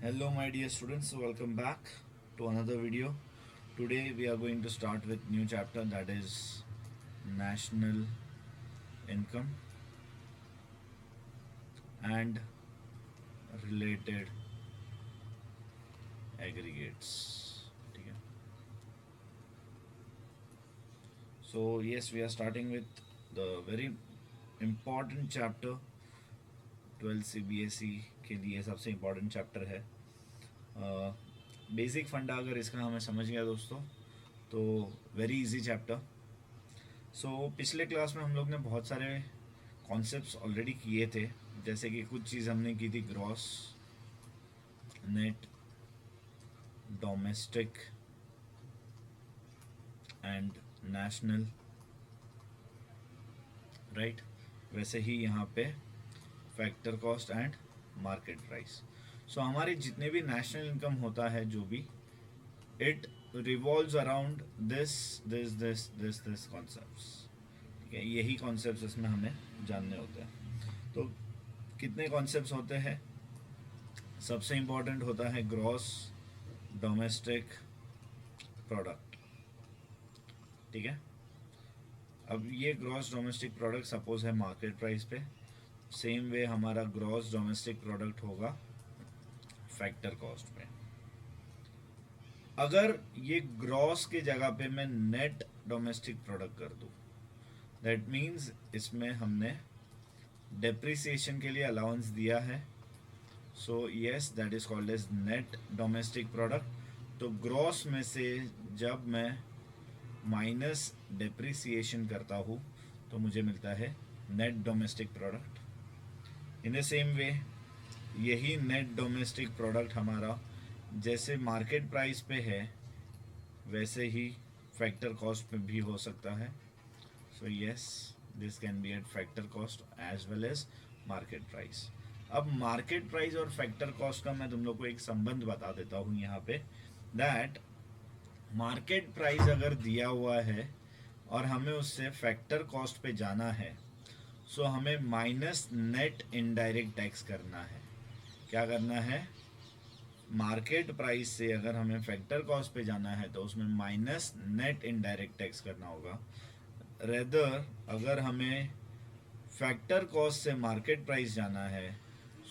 Hello my dear students, welcome back to another video. Today we are going to start with new chapter, that is national income and related aggregates. ठीक है. So yes, we are starting with the very important chapter. 12 CBSE के लिए सबसे important chapter है. Basic फंडा अगर इसका हमें समझ गया दोस्तों तो वेरी इजी चैप्टर. सो पिछले क्लास में हम लोग ने बहुत सारे कॉन्सेप्ट्स ऑलरेडी किए थे, जैसे कि कुछ चीज़ हमने की थी gross, net, domestic and national, right. वैसे ही यहाँ पे factor cost and market price. So हमारे जितने भी नेशनल इनकम होता है, जो भी, it revolves around this this this this this concepts. ठीक है, यही कॉन्सेप्ट्स इसमें हमें जानने होते हैं. तो कितने कॉन्सेप्ट्स होते हैं? सबसे इम्पोर्टेंट होता है ग्रॉस डोमेस्टिक प्रोडक्ट. ठीक है. अब ये ग्रॉस डोमेस्टिक प्रोडक्ट सपोज है मार्केट प्राइस पे. सेम वे हमारा ग्रॉस डोमेस्टिक प्रोडक्ट होगा फैक्टर कॉस्ट पे. अगर ये ग्रॉस के जगह पे मैं नेट डोमेस्टिक प्रोडक्ट कर दूं, दैट मीन्स इसमें हमने डेप्रिसिएशन के लिए अलाउंस दिया है. So yes, that is called as net domestic product. तो ग्रॉस में से जब मैं माइनस डेप्रिसिएशन करता हूँ तो मुझे मिलता है net domestic product. In the same way यही नेट डोमेस्टिक प्रोडक्ट हमारा जैसे मार्केट प्राइस पे है वैसे ही फैक्टर कॉस्ट पे भी हो सकता है. So yes, this can be at factor cost as well as market price. अब मार्केट प्राइस और फैक्टर कॉस्ट का मैं तुम लोग को एक संबंध बता देता हूँ यहाँ पे, दैट मार्केट प्राइस अगर दिया हुआ है और हमें उससे फैक्टर कॉस्ट पे जाना है, सो हमें माइनस नेट इनडायरेक्ट टैक्स करना है. क्या करना है? मार्केट प्राइस से अगर हमें फैक्टर कॉस्ट पे जाना है तो उसमें माइनस नेट इनडायरेक्ट टैक्स करना होगा. रेदर अगर हमें फैक्टर कॉस्ट से मार्केट प्राइस जाना है,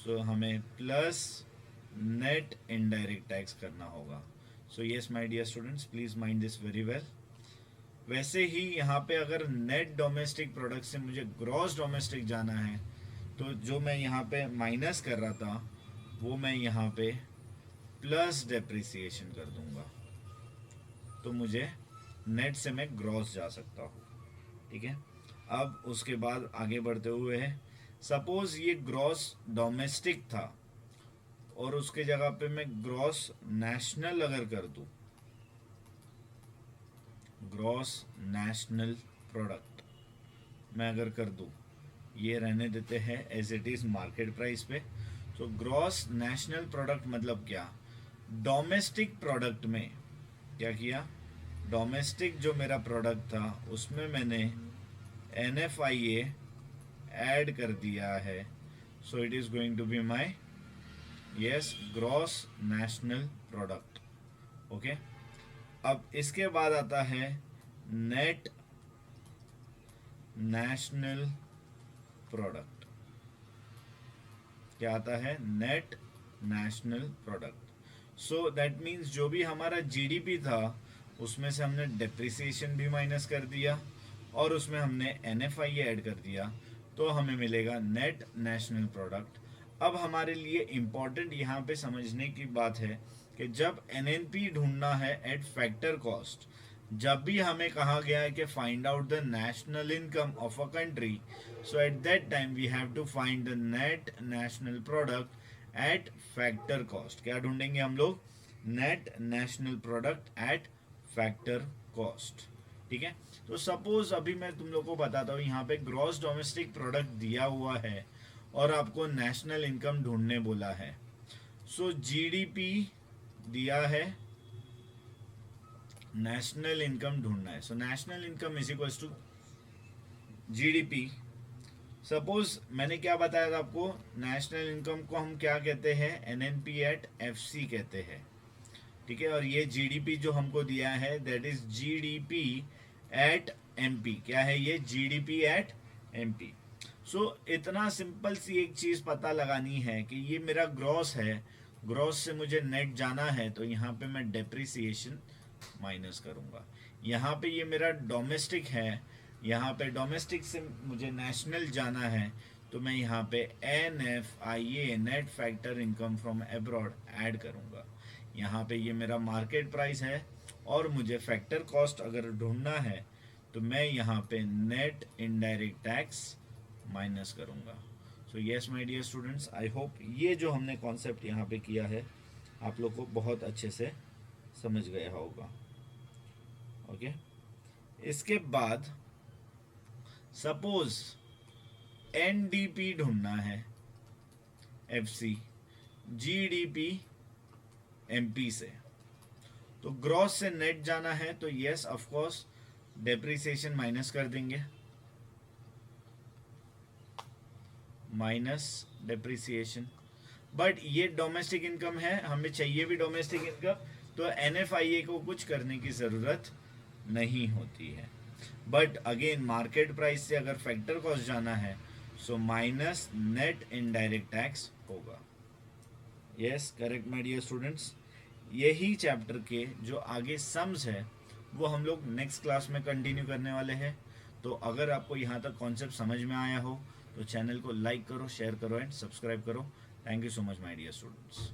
सो हमें प्लस नेट इनडायरेक्ट टैक्स करना होगा. So yes my dear students, please mind this very well. वैसे ही यहाँ पे अगर नेट डोमेस्टिक प्रोडक्ट से मुझे ग्रॉस डोमेस्टिक जाना है, तो जो मैं यहाँ पे माइनस कर रहा था वो मैं यहाँ पे प्लस डेप्रिसिएशन कर दूंगा, तो मुझे नेट से मैं ग्रॉस जा सकता हूँ. ठीक है. अब उसके बाद आगे बढ़ते हुए है, सपोज ये ग्रॉस डोमेस्टिक था और उसके जगह पे मैं ग्रॉस नेशनल अगर कर दूं, ग्रॉस नेशनल प्रोडक्ट मैं अगर कर दूं, ये रहने देते हैं as it is market price पे. तो ग्रॉस नेशनल प्रोडक्ट मतलब क्या? डोमेस्टिक प्रोडक्ट में क्या किया? डोमेस्टिक जो मेरा प्रोडक्ट था उसमें मैंने NFIA ऐड कर दिया है. So it is going to be my yes gross national product. Okay. अब इसके बाद आता है नेट नेशनल प्रोडक्ट. क्या आता है? Net national product. So that means जो भी हमारा GDP था उसमें से हमने डेप्रिसिएशन भी माइनस कर दिया और उसमें हमने NFIA ऐड कर दिया, तो हमें मिलेगा नेट नेशनल प्रोडक्ट. अब हमारे लिए इम्पॉर्टेंट यहाँ पे समझने की बात है कि जब NNP ढूंढना है एट फैक्टर कॉस्ट, जब भी हमें कहा गया है कि find out the national income of a country, so at that time we have to find the net national product at factor cost. क्या ढूंढेंगे हम लोग? Net national product at factor cost. ठीक है. तो सपोज अभी मैं तुम लोग को बताता हूँ, यहाँ पे ग्रॉस डोमेस्टिक प्रोडक्ट दिया हुआ है और आपको नेशनल इनकम ढूंढने बोला है. सो GDP दिया है, नेशनल इनकम ढूंढना है. So national income is equal to GDP. Suppose मैंने क्या बताया था आपको, नेशनल इनकम को हम क्या कहते हैं, एनएनपी एट एफसी कहते हैं, ठीक है। और ये जीडीपी जो हमको दिया है that is GDP at MP, क्या है ये, जीडीपी एट एमपी। सो इतना सिंपल सी एक चीज पता लगानी है कि ये मेरा ग्रॉस है, ग्रॉस से मुझे नेट जाना है, तो यहाँ पे मैं डेप्रिसिएशन माइनस करूंगा। यहाँ पे ये मेरा डोमेस्टिक है, यहाँ पे डोमेस्टिक से मुझे नेशनल जाना है, तो मैं यहाँ पे NFIA net factor income from abroad add करूंगा। यहाँ पे ये मेरा मार्केट प्राइस है, और मुझे फैक्टर कॉस्ट अगर ढूंढना है तो मैं यहाँ पे नेट इनडायरेक्ट टैक्स माइनस करूंगा। So yes my dear students, I hope ये जो हमने कॉन्सेप्ट यहाँ पे किया है आप लोग को बहुत अच्छे से समझ गया होगा। ओके, इसके बाद सपोज NDP ढूंढना है, FC, GDP MP से, तो ग्रॉस से नेट जाना है, तो yes of course depreciation minus कर देंगे, माइनस डेप्रिसिएशन। बट ये डोमेस्टिक इनकम है, हमें चाहिए भी डोमेस्टिक इनकम, तो NFIA को कुछ करने की ज़रूरत नहीं होती है। बट अगेन मार्केट प्राइस से अगर फैक्टर कॉस्ट जाना है, so minus net indirect tax होगा। Yes correct my dear students. यही चैप्टर के जो आगे सम्स है वो हम लोग नेक्स्ट क्लास में कंटिन्यू करने वाले हैं। तो अगर आपको यहाँ तक कॉन्सेप्ट समझ में आया हो तो चैनल को लाइक करो, शेयर करो एंड सब्सक्राइब करो। Thank you so much my dear students.